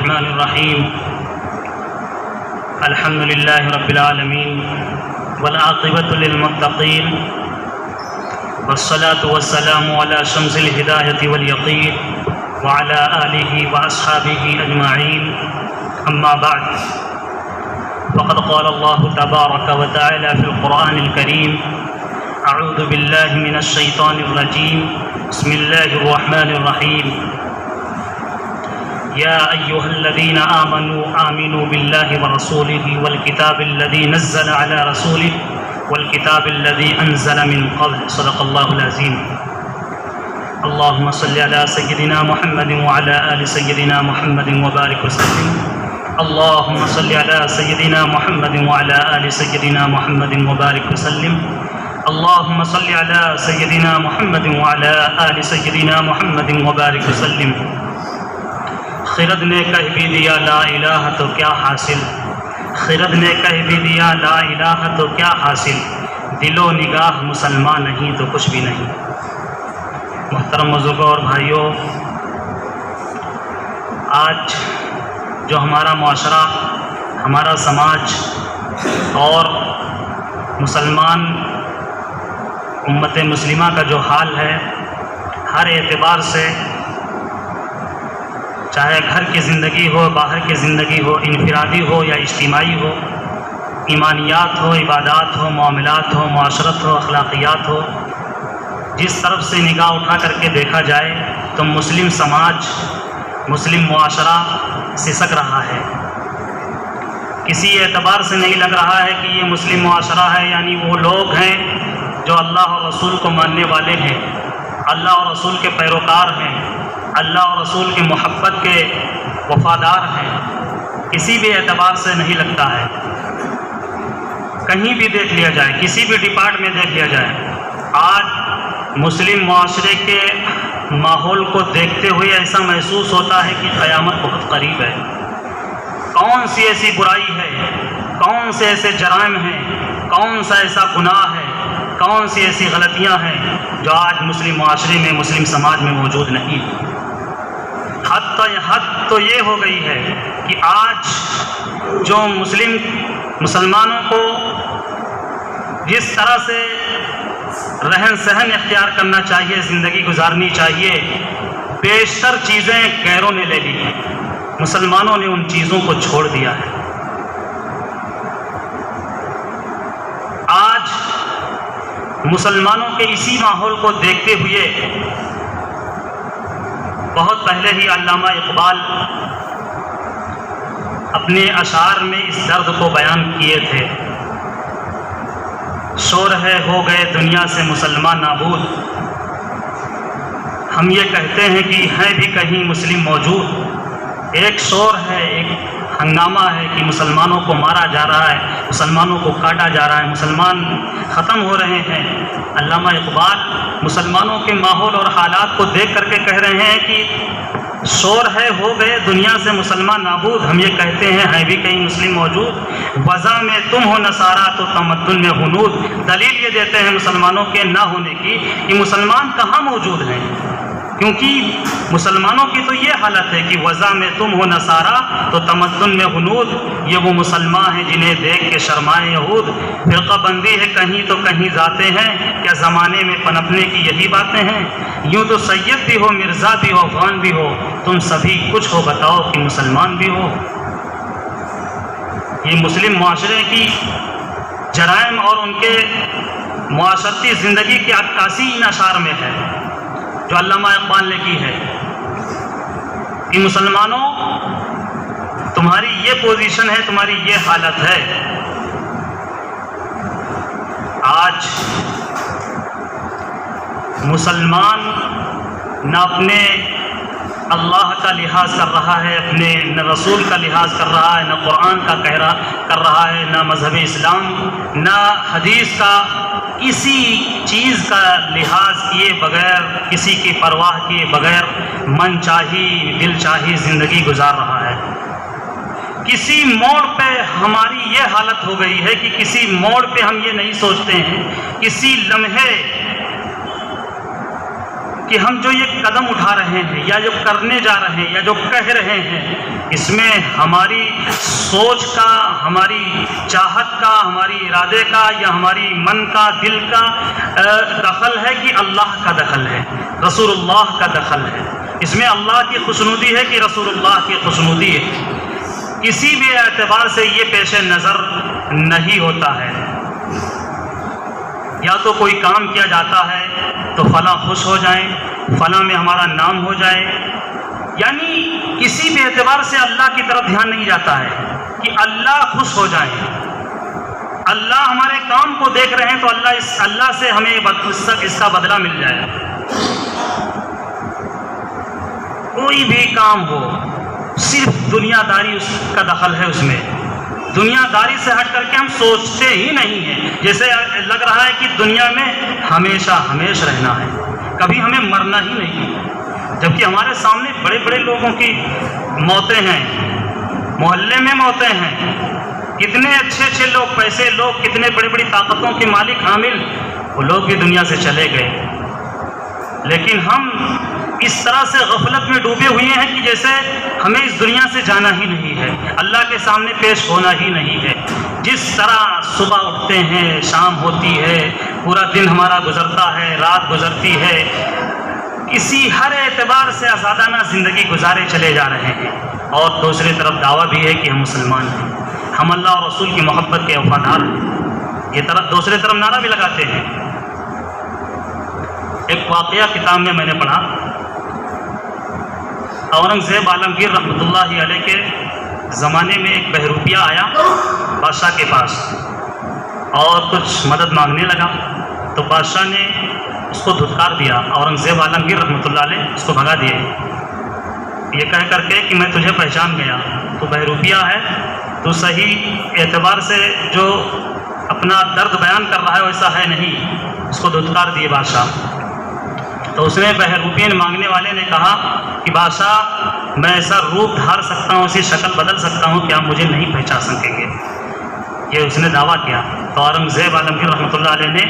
الرحمن الرحيم الحمد لله رب العالمين والعاقبة للمتقين والصلاة والسلام على شمس الهداية واليقين وعلى آله وأصحابه أجمعين أما بعد فقد قال الله تبارك وتعالى في القرآن الكريم أعوذ بالله من الشيطان الرجيم بسم الله الرحمن الرحيم يا أيها الذين آمنوا بالله ورسوله والكتاب الذي نزل على رسوله والكتاب الذي أنزل من قبل صدق الله العظيم اللهم صل على سيدنا محمد وعلى آل سيدنا محمد وبارك وسلم اللهم صل على سيدنا محمد وعلى آل سيدنا محمد وبارك وسلم اللهم صل على سيدنا محمد وعلى آل سيدنا محمد وبارك وسلم خرد نے کہہ بھی دیا لا الہ تو کیا حاصل، خرد نے کہہ بھی دیا لا الہ تو کیا حاصل، دل و نگاہ مسلمان نہیں تو کچھ بھی نہیں۔ محترم بزرگوں اور بھائیوں، آج جو ہمارا معاشرہ، ہمارا سماج اور مسلمان امت مسلمہ کا جو حال ہے، ہر اعتبار سے، چاہے گھر کی زندگی ہو، باہر کی زندگی ہو، انفرادی ہو یا اجتماعی ہو، ایمانیات ہو، عبادات ہو، معاملات ہو، معاشرت ہو، اخلاقیات ہو، جس طرف سے نگاہ اٹھا کر کے دیکھا جائے تو مسلم سماج، مسلم معاشرہ سسک رہا ہے۔ کسی اعتبار سے نہیں لگ رہا ہے کہ یہ مسلم معاشرہ ہے، یعنی وہ لوگ ہیں جو اللہ اور رسول کو ماننے والے ہیں، اللہ اور رسول کے پیروکار ہیں، اللہ اور رسول کی محبت کے وفادار ہیں۔ کسی بھی اعتبار سے نہیں لگتا ہے۔ کہیں بھی دیکھ لیا جائے، کسی بھی ڈپارٹ میں دیکھ لیا جائے، آج مسلم معاشرے کے ماحول کو دیکھتے ہوئے ایسا محسوس ہوتا ہے کہ قیامت بہت قریب ہے۔ کون سی ایسی برائی ہے، کون سے ایسے جرائم ہیں، کون سا ایسا گناہ ہے، کون سی ایسی غلطیاں ہیں جو آج مسلم معاشرے میں، مسلم سماج میں موجود نہیں۔ حد تو یہ ہو گئی ہے کہ آج جو مسلمانوں کو جس طرح سے رہن سہن اختیار کرنا چاہیے، زندگی گزارنی چاہیے، بیشتر چیزیں غیروں نے لے لی ہیں، مسلمانوں نے ان چیزوں کو چھوڑ دیا ہے۔ آج مسلمانوں کے اسی ماحول کو دیکھتے ہوئے بہت پہلے ہی علامہ اقبال اپنے اشعار میں اس درد کو بیان کیے تھے۔ شور ہے ہو گئے دنیا سے مسلمان نابود، ہم یہ کہتے ہیں کہ ہیں بھی کہیں مسلم موجود۔ ایک شور ہے، ایک ہنگامہ ہے کہ مسلمانوں کو مارا جا رہا ہے، مسلمانوں کو کاٹا جا رہا ہے، مسلمان ختم ہو رہے ہیں۔ علامہ اقبال مسلمانوں کے ماحول اور حالات کو دیکھ کر کے کہہ رہے ہیں کہ شور ہے ہو گئے دنیا سے مسلمان نابود، ہم یہ کہتے ہیں بھی کہیں مسلم موجود۔ وضع میں تم ہو نصارہ تو تمدن میں ہنود، دلیل یہ دیتے ہیں مسلمانوں کے نہ ہونے کی کہ مسلمان کہاں موجود ہیں، کیونکہ مسلمانوں کی تو یہ حالت ہے کہ وضع میں تم ہو نصارہ تو تمدن میں ہنود، یہ وہ مسلمان ہیں جنہیں دیکھ کے شرمائے یہود۔ فرقہ بندی ہے کہیں تو کہیں ذاتیں ہیں، کیا زمانے میں پنپنے کی یہی باتیں ہیں؟ یوں تو سید بھی ہو، مرزا بھی ہو، افغان بھی ہو، تم سبھی کچھ ہو بتاؤ کہ مسلمان بھی ہو۔ یہ مسلم معاشرے کی جرائم اور ان کے معاشرتی زندگی کی عکاسی ان اشعار میں ہے جو علامہ اقبال نے کی ہے کہ مسلمانوں تمہاری یہ پوزیشن ہے، تمہاری یہ حالت ہے۔ آج مسلمان نہ اپنے اللہ کا لحاظ کر رہا ہے، اپنے نہ رسول کا لحاظ کر رہا ہے، نہ قرآن کا کر رہا ہے، نہ مذہب اسلام، نہ حدیث کا، کسی چیز کا لحاظ کیے بغیر، کسی کی پرواہ کیے بغیر من چاہی دل چاہی زندگی گزار رہا ہے۔ کسی موڑ پہ ہماری یہ حالت ہو گئی ہے کہ کسی موڑ پہ ہم یہ نہیں سوچتے ہیں، کسی لمحے کہ ہم جو یہ قدم اٹھا رہے ہیں یا جو کرنے جا رہے ہیں یا جو کہہ رہے ہیں، اس میں ہماری سوچ کا، ہماری چاہت کا، ہماری ارادے کا یا ہماری من کا، دل کا دخل ہے کہ اللہ کا دخل ہے، رسول اللہ کا دخل ہے؟ اس میں اللہ کی خوشنودی ہے کہ رسول اللہ کی خوشنودی ہے؟ کسی بھی اعتبار سے یہ پیش نظر نہیں ہوتا ہے۔ یا تو کوئی کام کیا جاتا ہے تو فلاں خوش ہو جائیں، فلاں میں ہمارا نام ہو جائے، یعنی کسی بھی اعتبار سے اللہ کی طرف دھیان نہیں جاتا ہے کہ اللہ خوش ہو جائیں، اللہ ہمارے کام کو دیکھ رہے ہیں تو اللہ سے ہمیں اس کا بدلہ مل جائے۔ کوئی بھی کام ہو، صرف دنیا داری اس کا دخل ہے، اس میں دنیا داری سے ہٹ کر کے ہم سوچتے ہی نہیں ہیں، جیسے لگ رہا ہے کہ دنیا میں ہمیشہ ہمیشہ رہنا ہے، کبھی ہمیں مرنا ہی نہیں، جبکہ ہمارے سامنے بڑے بڑے لوگوں کی موتیں ہیں، محلے میں موتیں ہیں، کتنے اچھے اچھے لوگ، پیسے لوگ، کتنے بڑی بڑی طاقتوں کے مالک حامل، وہ لوگ بھی دنیا سے چلے گئے، لیکن ہم اس طرح سے غفلت میں ڈوبے ہوئے ہیں کہ جیسے ہمیں اس دنیا سے جانا ہی نہیں ہے، اللہ کے سامنے پیش ہونا ہی نہیں ہے۔ جس طرح صبح اٹھتے ہیں، شام ہوتی ہے، پورا دن ہمارا گزرتا ہے، رات گزرتی ہے، کسی ہر اعتبار سے آزادانہ زندگی گزارے چلے جا رہے ہیں، اور دوسری طرف دعویٰ بھی ہے کہ ہم مسلمان ہیں، ہم اللہ اور رسول کی محبت کے وفادار ہیں، یہ طرف دوسرے طرف نعرہ بھی لگاتے ہیں۔ ایک واقعہ کتاب میں نے پڑھا، اورنگزیب عالمگیر رحمۃ اللہ علیہ کے زمانے میں ایک بہروپیہ آیا بادشاہ کے پاس اور کچھ مدد مانگنے لگا، تو بادشاہ نے اس کو دھتکار دیا، اورنگزیب عالمگیر رحمۃ اللہ علیہ اس کو بھگا دیے، یہ کہہ کر کے کہ میں تجھے پہچان گیا، تو بہروپیہ ہے، تو صحیح اعتبار سے جو اپنا درد بیان کر رہا ہے ویسا ہے نہیں، اس کو دھتکار دیے بادشاہ۔ تو اس نے بہروپیے مانگنے والے نے کہا کہ بادشاہ میں ایسا روپ دھار سکتا ہوں، اسی شکل بدل سکتا ہوں کہ آپ مجھے نہیں پہچان سکیں گے، یہ اس نے دعویٰ کیا۔ تو اورنگزیب عالمگیر رحمۃ اللہ علیہ نے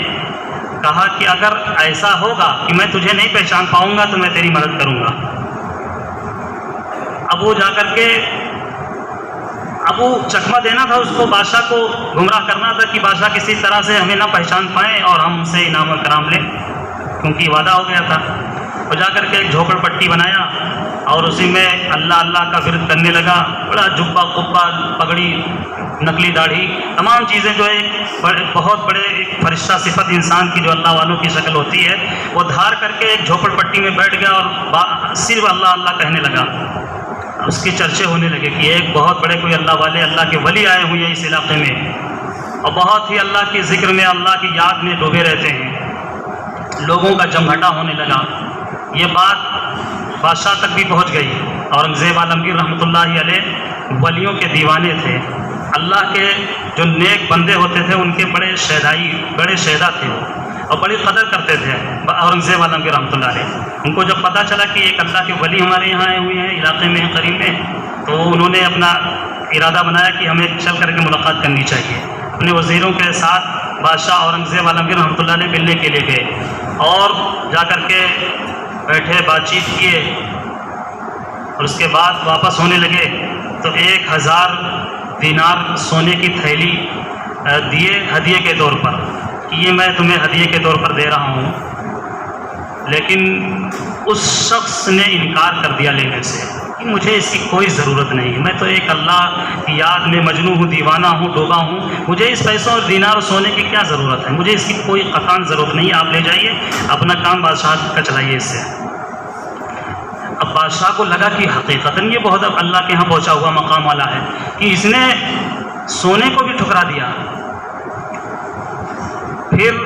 کہا کہ اگر ایسا ہوگا کہ میں تجھے نہیں پہچان پاؤں گا تو میں تیری مدد کروں گا۔ اب وہ جا کر کے اب وہ چکمہ دینا تھا، اس کو بادشاہ کو گمراہ کرنا تھا کہ بادشاہ کسی طرح سے ہمیں نہ پہچان پائیں اور ہم ان سے انعام و کرام لیں، کیونکہ وعدہ ہو گیا تھا۔ وہ جا کر کے ایک جھوپڑ پٹی بنایا اور اسی میں اللہ اللہ کا ورد کرنے لگا، بڑا جبہ قبہ، پگڑی، نقلی داڑھی، تمام چیزیں جو ایک بہت بڑے ایک فرشتہ صفت انسان کی جو اللہ والوں کی شکل ہوتی ہے وہ دھار کر کے ایک جھوپڑ پٹی میں بیٹھ گیا اور صرف اللہ اللہ کہنے لگا۔ اس کے چرچے ہونے لگے کہ ایک بہت بڑے کوئی اللہ والے، اللہ کے ولی آئے ہوئے ہیں اس علاقے میں اور بہت ہی اللہ کے ذکر میں، اللہ کی یاد میں ڈوبے رہتے ہیں۔ لوگوں کا جمگھٹا ہونے لگا، یہ بات بادشاہ تک بھی پہنچ گئی۔ اورنگزیب عالمگیر رحمۃ اللہ علیہ ولیوں کے دیوانے تھے، اللہ کے جو نیک بندے ہوتے تھے ان کے بڑے شہدا تھے وہ، اور بڑی قدر کرتے تھے اورنگزیب عالمگیر رحمۃ اللہ علیہ۔ ان کو جب پتہ چلا کہ ایک اللہ کے ولی ہمارے یہاں آئے ہوئے ہیں، علاقے میں قریب میں، تو انہوں نے اپنا ارادہ بنایا کہ ہمیں چل کر کے ملاقات کرنی چاہیے۔ اپنے وزیروں کے ساتھ بادشاہ اورنگزیب عالمگیر رحمۃ اللہ علیہ ملنے کے لیے گئے اور جا کر کے بیٹھے، بات چیت کیے، اور اس کے بعد واپس ہونے لگے تو 1000 دینار سونے کی تھیلی دیے ہدیے کے طور پر کہ یہ میں تمہیں ہدیے کے طور پر دے رہا ہوں، لیکن اس شخص نے انکار کر دیا لینے سے کہ مجھے اس کی کوئی ضرورت نہیں، میں تو ایک اللہ کی یاد میں مجنون ہوں، دیوانہ ہوں، ڈوبا ہوں، مجھے اس پیسوں اور دینار اور سونے کی کیا ضرورت ہے، مجھے اس کی کوئی قطعاً ضرورت نہیں، آپ لے جائیے، اپنا کام بادشاہ کا چلائیے اس سے۔ اب بادشاہ کو لگا کہ حقیقتاً یہ بہت اب اللہ کے ہاں پہنچا ہوا مقام والا ہے کہ اس نے سونے کو بھی ٹھکرا دیا۔ پھر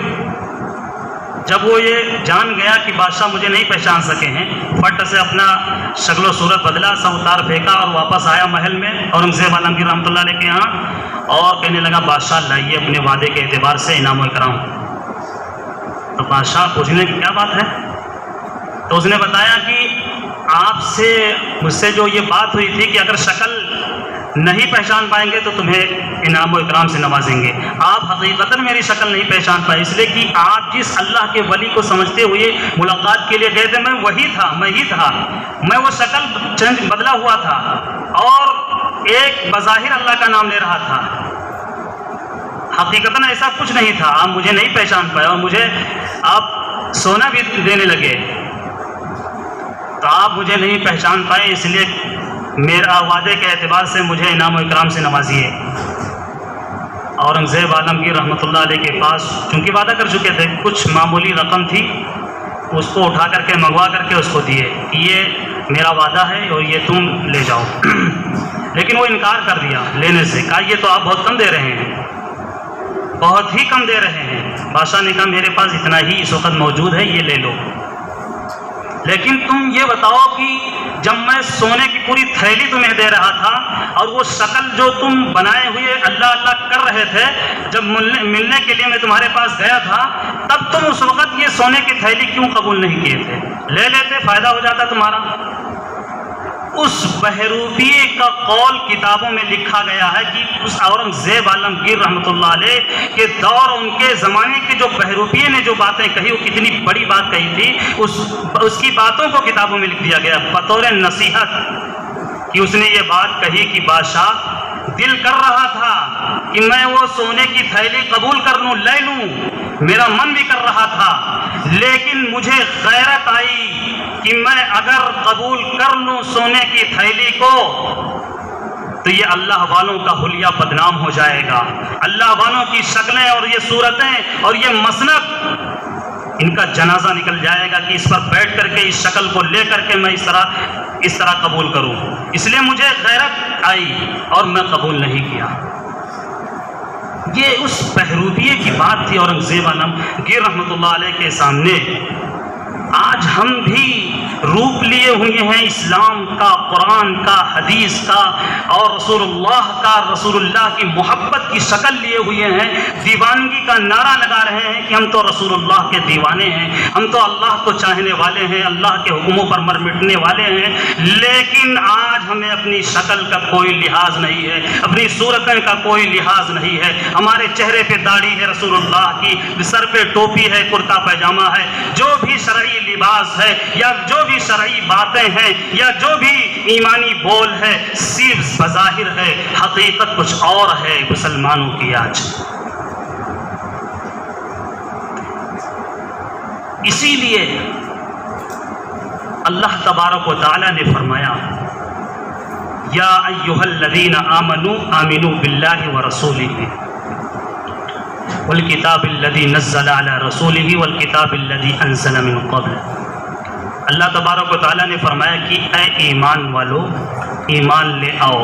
جب وہ یہ جان گیا کہ بادشاہ مجھے نہیں پہچان سکے ہیں، فٹ سے اپنا شکل و صورت بدلا، سا اتار پھینکا اور واپس آیا محل میں اورنگزیب عالمگیر رحمۃ اللہ علیہ کے یہاں اور کہنے لگا بادشاہ لائیے اپنے وعدے کے اعتبار سے انعام و کرام۔ تو بادشاہ پوچھنے کی کیا بات ہے؟ تو اس نے بتایا کہ آپ سے مجھ سے جو یہ بات ہوئی تھی کہ اگر شکل نہیں پہچان پائیں گے تو تمہیں انعام و اکرام سے نوازیں گے۔ آپ حقیقتاً میری شکل نہیں پہچان پائے، اس لیے کہ آپ جس اللہ کے ولی کو سمجھتے ہوئے ملاقات کے لیے گئے تھے، میں وہی تھا، میں ہی تھا، میں وہ شکل چینج بدلا ہوا تھا اور ایک بظاہر اللہ کا نام لے رہا تھا، حقیقتاً ایسا کچھ نہیں تھا۔ آپ مجھے نہیں پہچان پائے اور مجھے آپ سونا بھی دینے لگے، تو آپ مجھے نہیں پہچان پائے، اس لیے میرا وعدے کے اعتبار سے مجھے انعام و اکرام سے نوازیے۔ اورنگزیب عالمگیر رحمۃ اللہ علیہ کے پاس چونکہ وعدہ کر چکے تھے، کچھ معمولی رقم تھی، اس کو اٹھا کر کے منگوا کر کے اس کو دیے کہ یہ میرا وعدہ ہے اور یہ تم لے جاؤ، لیکن وہ انکار کر دیا لینے سے، کہا یہ تو آپ بہت کم دے رہے ہیں، بہت ہی کم دے رہے ہیں۔ بادشاہ نے کہا میرے پاس اتنا ہی اس وقت موجود ہے، یہ لے لو، لیکن تم یہ بتاؤ کہ جب میں سونے کی پوری تھیلی تمہیں دے رہا تھا اور وہ شکل جو تم بنائے ہوئے اللہ اللہ کر رہے تھے، جب ملنے کے لیے میں تمہارے پاس گیا تھا، تب تم اس وقت یہ سونے کی تھیلی کیوں قبول نہیں کیے تھے؟ لے لیتے، فائدہ ہو جاتا تمہارا۔ اس بہروپیے کا قول کتابوں میں لکھا گیا ہے کہ اس اورنگزیب عالمگیر رحمۃ اللہ علیہ کے دور، ان کے زمانے کے جو بہروپیے نے جو باتیں کہی، وہ کتنی بڑی بات کہی تھی، اس کی باتوں کو کتابوں میں لکھ دیا گیا بطور نصیحت، کہ اس نے یہ بات کہی کہ بادشاہ دل کر رہا تھا کہ میں وہ سونے کی تھیلی قبول کر لوں، لے لوں، میرا من بھی کر رہا تھا، لیکن مجھے غیرت آئی کہ میں اگر قبول کر لوں سونے کی تھیلی کو تو یہ اللہ والوں کا حلیہ بدنام ہو جائے گا، اللہ والوں کی شکلیں اور یہ صورتیں اور یہ مسند، ان کا جنازہ نکل جائے گا کہ اس پر بیٹھ کر کے اس شکل کو لے کر کے میں اس طرح قبول کروں۔ اس لیے مجھے غیرت آئی اور میں قبول نہیں کیا۔ یہ اس بہروپیے کی بات تھی اورنگزیب عالمگیر رحمۃ اللہ علیہ کے سامنے۔ آج ہم بھی روپ لیے ہوئے ہیں اسلام کا، قرآن کا، حدیث کا اور رسول اللہ کی محبت کی شکل لیے ہوئے ہیں، دیوانگی کا نعرہ لگا رہے ہیں کہ ہم تو رسول اللہ کے دیوانے ہیں، ہم تو اللہ کو چاہنے والے ہیں، اللہ کے حکموں پر مر مٹنے والے ہیں، لیکن آج ہمیں اپنی شکل کا کوئی لحاظ نہیں ہے، اپنی صورتیں کا کوئی لحاظ نہیں ہے، ہمارے چہرے پہ داڑھی ہے رسول اللہ کی، سر پہ ٹوپی ہے، کرتا پائجامہ ہے، جو بھی شرعی لباس ہے یا جو بھی شرعی باتیں ہیں یا جو بھی ایمانی بول ہے، صرف بظاہر ہے، حقیقت کچھ اور ہے مسلمانوں کی آج۔ اسی لیے اللہ تبارک و تعالی نے فرمایا یا ایھا الذین آمنوا آمنوا باللہ ورسولہ والکتاب الذی نزل علی رسولہ والکتاب الذی انزل من قبل۔ اللہ تبارک و تعالیٰ نے فرمایا کہ اے ایمان والو، ایمان لے آؤ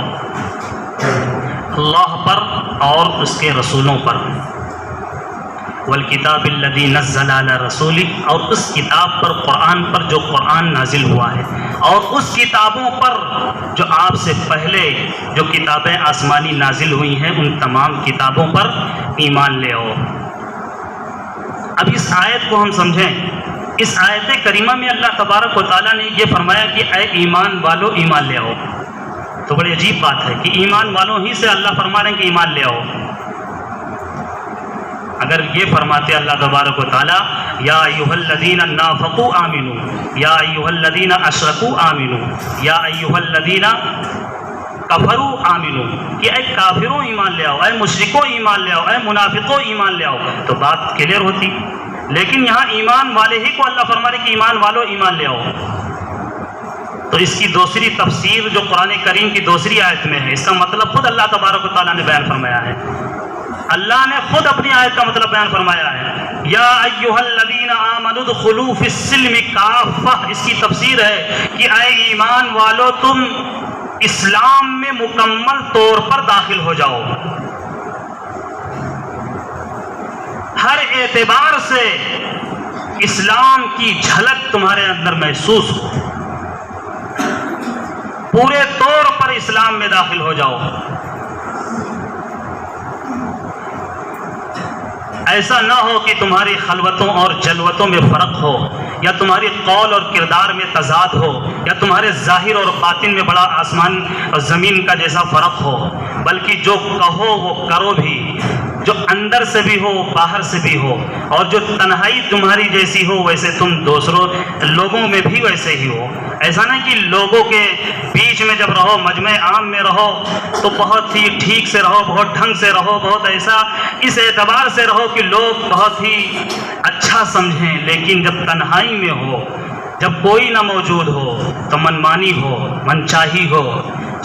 اللہ پر اور اس کے رسولوں پر، والکتاب الذی نزل علی رسولہ، اور اس کتاب پر، قرآن پر جو قرآن نازل ہوا ہے، اور اس کتابوں پر جو آپ سے پہلے جو کتابیں آسمانی نازل ہوئی ہیں، ان تمام کتابوں پر ایمان لے آؤ۔ اب اس آیت کو ہم سمجھیں۔ اس آیت کریمہ میں اللہ تبارک و تعالیٰ نے یہ فرمایا کہ اے ایمان والو ایمان لے آؤ، تو بڑی عجیب بات ہے کہ ایمان والوں ہی سے اللہ فرما رہے ہیں کہ ایمان لے آؤ۔ اگر یہ فرماتے اللہ تبارک و تعالیٰ یا ایھا الذین نافقوا آمنوا یا ایھا الذین اشرکوا آمنوا یا ایھا الذین کفروا آمنوا، کہ اے کافروں ایمان لے آؤ، اے مشرکوں ایمان لے آؤ، اے منافقوں ایمان لے آؤ، تو بات کلیئر ہوتی، لیکن یہاں ایمان والے ہی کو اللہ فرما رہے کہ ایمان والو ایمان لے آؤ۔ تو اس کی دوسری تفسیر جو قرآن کریم کی دوسری آیت میں ہے، اس کا مطلب خود اللہ تبارک و تعالیٰ نے بیان فرمایا ہے، اللہ نے خود اپنی آیت کا مطلب بیان فرمایا ہے، یا ایھا الذین آمنوا ادخلوا فی السلم کافہ۔ اس کی تفسیر ہے کہ اے ایمان والو تم اسلام میں مکمل طور پر داخل ہو جاؤ، ہر اعتبار سے اسلام کی جھلک تمہارے اندر محسوس ہو، پورے طور پر اسلام میں داخل ہو جاؤ۔ ایسا نہ ہو کہ تمہاری خلوتوں اور جلوتوں میں فرق ہو، یا تمہاری قول اور کردار میں تضاد ہو، یا تمہارے ظاہر اور باطن میں بڑا آسمان اور زمین کا جیسا فرق ہو، بلکہ جو کہو وہ کرو بھی، جو اندر سے بھی ہو باہر سے بھی ہو، اور جو تنہائی تمہاری جیسی ہو ویسے تم دوسروں لوگوں میں بھی ویسے ہی ہو۔ ایسا نہیں کہ لوگوں کے بیچ میں جب رہو، مجمع عام میں رہو تو بہت ہی ٹھیک سے رہو، بہت ڈھنگ سے رہو، بہت ایسا اس اعتبار سے رہو کہ لوگ بہت ہی اچھا سمجھیں، لیکن جب تنہائی میں ہو، جب کوئی نہ موجود ہو تو منمانی ہو، منچاہی ہو،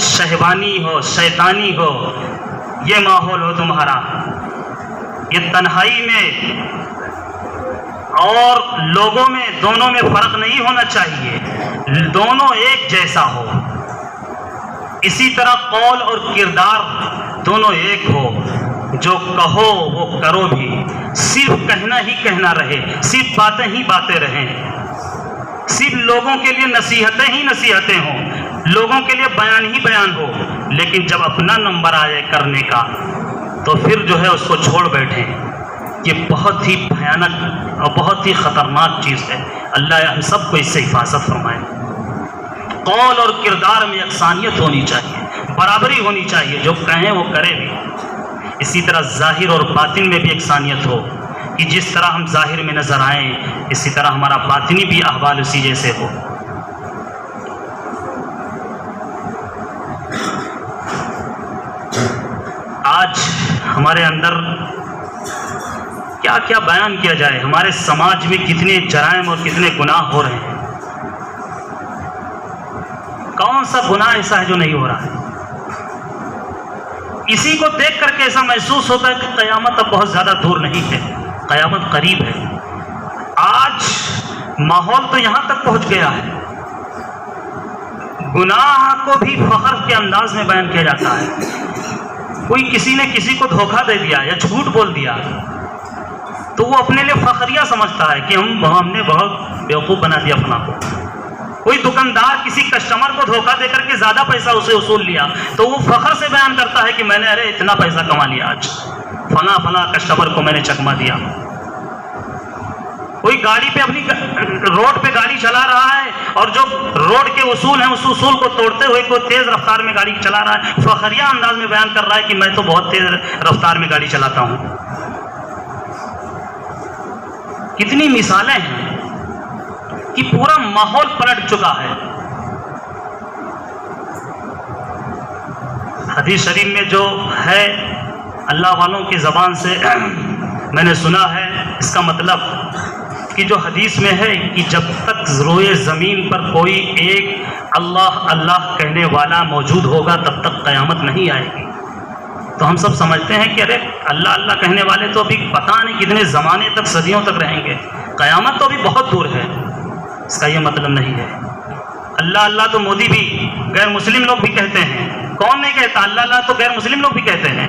شہوانی ہو، شیطانی ہو، یہ ماحول ہو تمہارا۔ یہ تنہائی میں اور لوگوں میں دونوں میں فرق نہیں ہونا چاہیے، دونوں ایک جیسا ہو۔ اسی طرح قول اور کردار دونوں ایک ہو، جو کہو وہ کرو بھی، صرف کہنا ہی کہنا رہے، صرف باتیں ہی باتیں رہیں، صرف لوگوں کے لیے نصیحتیں ہی نصیحتیں ہوں، لوگوں کے لیے بیان ہی بیان ہو، لیکن جب اپنا نمبر آئے کرنے کا تو پھر جو ہے اس کو چھوڑ بیٹھیں۔ یہ بہت ہی بھیانک اور بہت ہی خطرناک چیز ہے۔ اللہ ہم سب کو اس سے حفاظت فرمائے۔ قول اور کردار میں یکسانیت ہونی چاہیے، برابری ہونی چاہیے، جو کہیں وہ کرے بھی۔ اسی طرح ظاہر اور باطن میں بھی یکسانیت ہو، کہ جس طرح ہم ظاہر میں نظر آئیں اسی طرح ہمارا باطنی بھی احوال اسی جیسے ہو۔ آج ہمارے اندر کیا کیا بیان کیا جائے، ہمارے سماج میں کتنے جرائم اور کتنے گناہ ہو رہے ہیں۔ کون سا گناہ ایسا ہے جو نہیں ہو رہا ہے؟ اسی کو دیکھ کر کے ایسا محسوس ہوتا ہے کہ قیامت اب بہت زیادہ دور نہیں ہے، قیامت قریب ہے۔ آج ماحول تو یہاں تک پہنچ گیا ہے، گناہ کو بھی فخر کے انداز میں بیان کیا جاتا ہے۔ کوئی کسی نے کسی کو دھوکہ دے دیا یا جھوٹ بول دیا تو وہ اپنے لیے فخریہ سمجھتا ہے کہ ہم نے بہت بیوقوف بنا دیا فلاں کو۔ کوئی دکاندار کسی کسٹمر کو دھوکہ دے کر کے زیادہ پیسہ اسے وصول لیا تو وہ فخر سے بیان کرتا ہے کہ میں نے اتنا پیسہ کما لیا آج، فلاں کسٹمر کو میں نے چکما دیا۔ کوئی گاڑی پہ اپنی روڈ پہ گاڑی چلا رہا ہے اور جو روڈ کے اصول ہیں اس اصول کو توڑتے ہوئے کوئی تیز رفتار میں گاڑی چلا رہا ہے، فخریہ انداز میں بیان کر رہا ہے کہ میں تو بہت تیز رفتار میں گاڑی چلاتا ہوں۔ کتنی مثالیں ہیں کہ پورا ماحول پلٹ چکا ہے۔ حدیث شریف میں جو ہے اللہ والوں کی زبان سے میں نے سنا ہے، اس کا مطلب کہ جو حدیث میں ہے کہ جب تک روئے زمین پر کوئی ایک اللہ اللہ کہنے والا موجود ہوگا تب تک قیامت نہیں آئے گی۔ تو ہم سب سمجھتے ہیں کہ ارے اللہ اللہ کہنے والے تو ابھی پتہ نہیں کتنے زمانے تک، صدیوں تک رہیں گے، قیامت تو ابھی بہت دور ہے۔ اس کا یہ مطلب نہیں ہے۔ اللہ اللہ تو مودی بھی، غیر مسلم لوگ بھی کہتے ہیں، کون نہیں کہتا؟ اللہ اللہ تو غیر مسلم لوگ بھی کہتے ہیں۔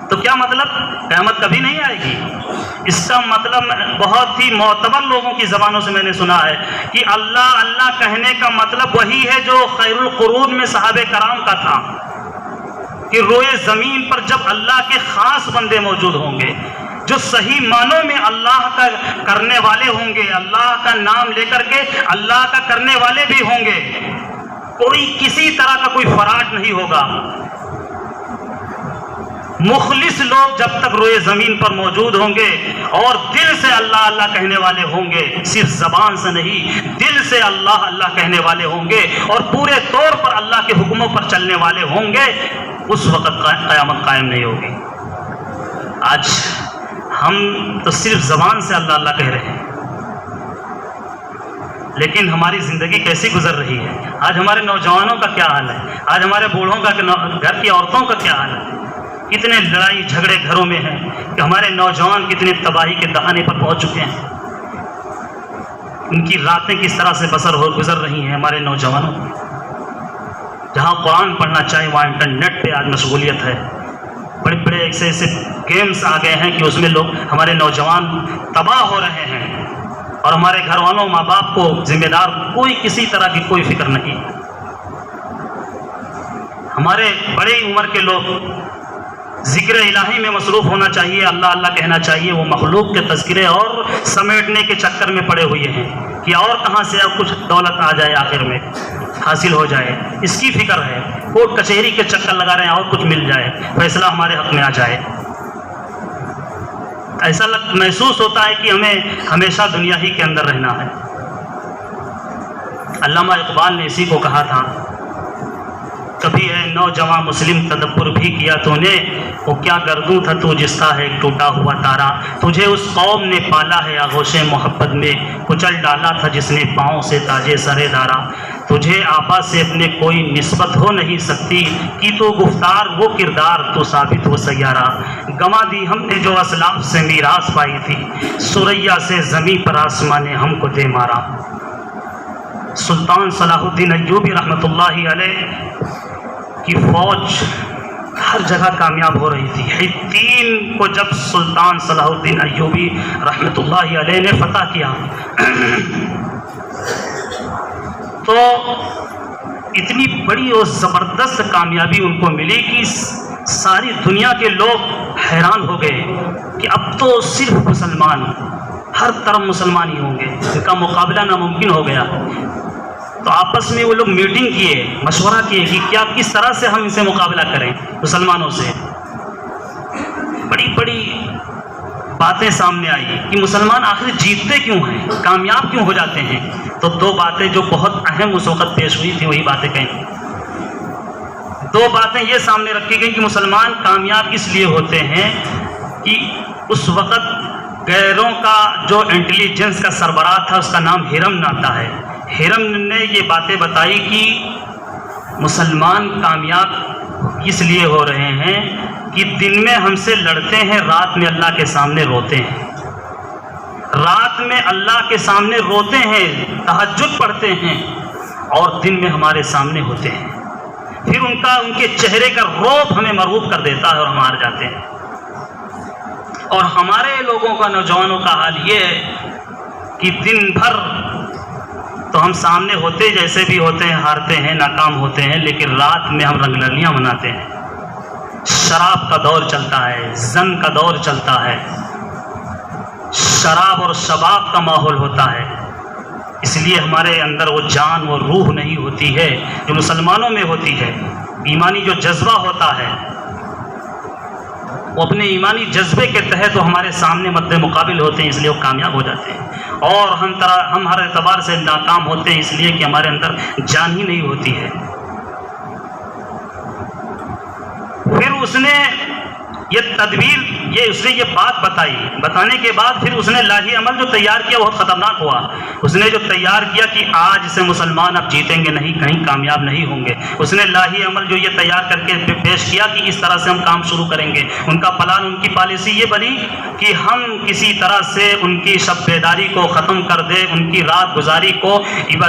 تو کیا مطلب؟ قیامت کبھی نہیں آئے گی؟ اس کا مطلب بہت ہی معتبر لوگوں کی زبانوں سے میں نے سنا ہے کہ اللہ اللہ کہنے کا مطلب وہی ہے جو خیر القرون میں صحابہ کرام کا تھا، کہ روئے زمین پر جب اللہ کے خاص بندے موجود ہوں گے، جو صحیح معنوں میں اللہ کا کرنے والے ہوں گے، اللہ کا نام لے کر کے اللہ کا کرنے والے بھی ہوں گے، کوئی کسی طرح کا کوئی فراڈ نہیں ہوگا۔ مخلص لوگ جب تک روئے زمین پر موجود ہوں گے اور دل سے اللہ اللہ کہنے والے ہوں گے، صرف زبان سے نہیں، دل سے اللہ اللہ کہنے والے ہوں گے اور پورے طور پر اللہ کے حکموں پر چلنے والے ہوں گے، اس وقت قیامت قائم نہیں ہوگی۔ آج ہم تو صرف زبان سے اللہ اللہ کہہ رہے ہیں، لیکن ہماری زندگی کیسی گزر رہی ہے؟ آج ہمارے نوجوانوں کا کیا حال ہے؟ آج ہمارے بوڑھوں کا، گھر کی عورتوں کا کیا حال ہے؟ کتنے لڑائی جھگڑے گھروں میں ہیں کہ ہمارے نوجوان کتنے تباہی کے دہانے پر پہنچ چکے ہیں۔ ان کی راتیں کس طرح سے گزر رہی ہیں ہمارے نوجوانوں کی۔ جہاں قرآن پڑھنا چاہے وہاں انٹرنیٹ پہ آج مشغولیت ہے، بڑے بڑے ایسے گیمز آ گئے ہیں کہ اس میں لوگ، ہمارے نوجوان تباہ ہو رہے ہیں، اور ہمارے گھر والوں، ماں باپ کو ذمہ دار کوئی کسی طرح کی کوئی فکر نہیں۔ ہمارے بڑے عمر کے لوگ ذکر الہی میں مصروف ہونا چاہیے، اللہ اللہ کہنا چاہیے۔ وہ مخلوق کے تذکرے اور سمیٹنے کے چکر میں پڑے ہوئے ہیں کہ اور کہاں سے اب کچھ دولت آ جائے، آخر میں حاصل ہو جائے، اس کی فکر ہے۔ کورٹ کچہری کے چکر لگا رہے ہیں اور کچھ مل جائے، فیصلہ ہمارے حق میں آ جائے۔ ایسا محسوس ہوتا ہے کہ ہمیں ہمیشہ دنیا ہی کے اندر رہنا ہے۔ علامہ اقبال نے اسی کو کہا تھا، کبھی ہے نوجوان مسلم تدبر بھی کیا تو نے، وہ کیا گردوں تھا تو جس کا ہے ایک ٹوٹا ہوا تارا، تجھے اس قوم نے پالا ہے آغوش محبت میں، کچل ڈالا تھا جس نے پاؤں سے تاجے سرے دارا، تجھے آپا سے اپنے کوئی نسبت ہو نہیں سکتی، کی تو گفتار وہ کردار تو ثابت ہو سیارہ، گما دی ہم نے جو اسلاف سے میراث پائی تھی، سریا سے زمین پر آسمان نے ہم کو دے مارا۔ سلطان صلاح الدین ایوبی رحمۃ اللہ علیہ کی فوج ہر جگہ کامیاب ہو رہی تھی۔ حطین کو جب سلطان صلاح الدین ایوبی رحمۃ اللہ علیہ نے فتح کیا تو اتنی بڑی اور زبردست کامیابی ان کو ملی کہ ساری دنیا کے لوگ حیران ہو گئے کہ اب تو صرف مسلمان، ہر طرف مسلمان ہی ہوں گے، ان کا مقابلہ ناممکن ہو گیا۔ تو آپس میں وہ لوگ میٹنگ کیے، مشورہ کیے کہ کیا کس طرح سے ہم ان سے مقابلہ کریں، مسلمانوں سے۔ بڑی بڑی باتیں سامنے آئی کہ مسلمان آخر جیتتے کیوں ہیں، کامیاب کیوں ہو جاتے ہیں۔ تو دو باتیں جو بہت اہم اس وقت پیش ہوئی تھی وہی باتیں کہیں۔ دو باتیں یہ سامنے رکھی گئی کہ مسلمان کامیاب اس لیے ہوتے ہیں کہ اس وقت غیروں کا جو انٹیلیجنس کا سربراہ تھا اس کا نام ہرم ناتا ہے، ہرم نے یہ باتیں بتائی کہ مسلمان کامیاب اس لیے ہو رہے ہیں کہ دن میں ہم سے لڑتے ہیں، رات میں اللہ کے سامنے روتے ہیں، رات میں اللہ کے سامنے روتے ہیں، تہجد پڑھتے ہیں، اور دن میں ہمارے سامنے ہوتے ہیں۔ پھر ان کے چہرے کا روب ہمیں مرعوب کر دیتا ہے اور ہم ہار جاتے ہیں۔ اور ہمارے لوگوں کا، نوجوانوں کا حال یہ ہے کہ دن بھر تو ہم سامنے ہوتے جیسے بھی ہوتے ہیں، ہارتے ہیں، ناکام ہوتے ہیں، لیکن رات میں ہم رنگ لڑیاں مناتے ہیں۔ شراب کا دور چلتا ہے، زن کا دور چلتا ہے، شراب اور شباب کا ماحول ہوتا ہے۔ اس لیے ہمارے اندر وہ جان، وہ روح نہیں ہوتی ہے جو مسلمانوں میں ہوتی ہے۔ ایمانی جو جذبہ ہوتا ہے وہ اپنے ایمانی جذبے کے تحت وہ ہمارے سامنے مد مقابل ہوتے ہیں، اس لیے وہ کامیاب ہو جاتے ہیں۔ اور ہم ہر اعتبار سے ناکام ہوتے ہیں اس لیے کہ ہمارے اندر جان ہی نہیں ہوتی ہے۔ پھر اس نے یہ بات بتائی، بتانے کے بعد پھر اس نے لاہی عمل جو تیار کیا بہت خطرناک ہوا۔ اس نے جو تیار کیا کہ آج سے مسلمان اب جیتیں گے نہیں، کہیں کامیاب نہیں ہوں گے۔ اس نے لاہی عمل جو یہ تیار کر کے پیش کیا کہ اس طرح سے ہم کام شروع کریں گے۔ ان کا پلان، ان کی پالیسی یہ بنی کہ ہم کسی طرح سے ان کی شب بیداری کو ختم کر دیں، ان کی رات گزاری کو،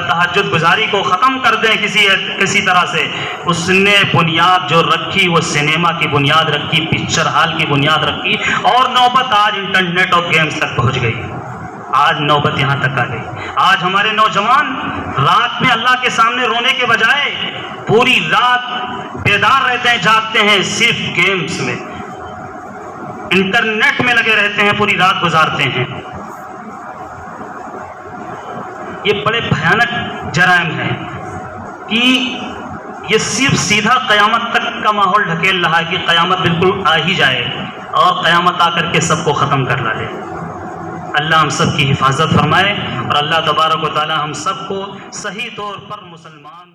تہجد گزاری کو ختم کر دیں کسی طرح سے۔ اس نے بنیاد جو رکھی وہ سنیما کی بنیاد رکھی، پکچر ہال کی بنیاد رکھی، اور نوبت آج انٹرنیٹ اور گیمز تک پہنچ گئی۔ آج نوبت یہاں تک آ گئی۔ آج ہمارے نوجوان رات میں اللہ کے سامنے رونے کے بجائے پوری رات بیدار رہتے ہیں، جاگتے ہیں، صرف گیمز میں، انٹرنیٹ میں لگے رہتے ہیں، پوری رات گزارتے ہیں۔ یہ بڑے بھیانک جرائم ہیں کہ یہ صرف سیدھا قیامت تک کا ماحول ڈھکیل رہا ہے کہ قیامت بالکل آ ہی جائے اور قیامت آ کر کے سب کو ختم کر ڈالے۔ اللہ ہم سب کی حفاظت فرمائے اور اللہ تبارک و تعالی ہم سب کو صحیح طور پر مسلمان